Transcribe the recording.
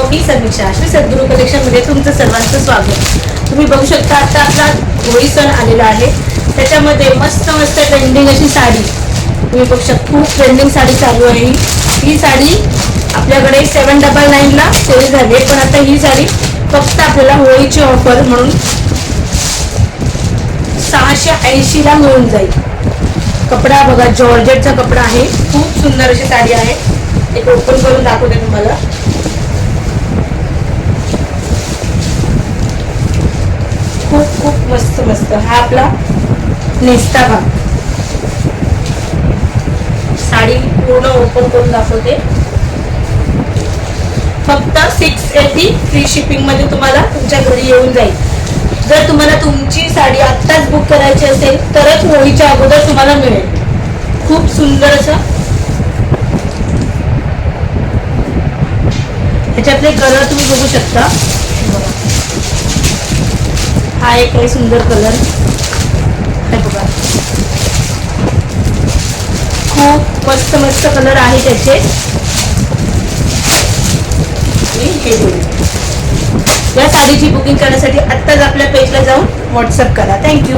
मी समीक्षा, श्री सद्गुरू collection मध्ये तुमचं सर्वांचं स्वागत। तुम्ही बघू शकता आता आपला होळी सण आलेला आहे, त्याच्यामध्ये मस्त मस्त ट्रेंडिंग अशी साडी तुम्ही बघू शकता। खूप ट्रेंडिंग साडी चालू आहे। ही साडी आपल्याकडे 799 ला सेल झाली, पण आता ही साडी फक्त आपल्याला होळीची ऑफर म्हणून 680 ला मिळून जाईल। कपडा बघा, जॉर्जेटचा कपडा आहे, खूप सुंदर अशी साडी आहे। एक ओपन करून दाखवते तुम्हाला। खूप खूप मस्त मस्त हा आपला नेस्ता भाग। साडी पूर्ण ओपन करून दाखवते। फक्त 680 फ्री शिपिंग मध्ये तुम्हाला तुमच्या घरी येऊन जाईल। जर तुम्हाला तुमची साडी आत्ताच बुक करायची असेल तरच होळीच्या अगोदर तुम्हाला मिळेल। खूप सुंदर असं ह्याच्यातले कलर तुम्ही बघू शकता। हा एक काही सुंदर कलर आहे बघा, खूप मस्त मस्त कलर आहे त्याचे। या साडीची बुकिंग करण्यासाठी आत्ताच आपल्या पेजला जाऊन व्हॉट्सअप करा। थँक्यू।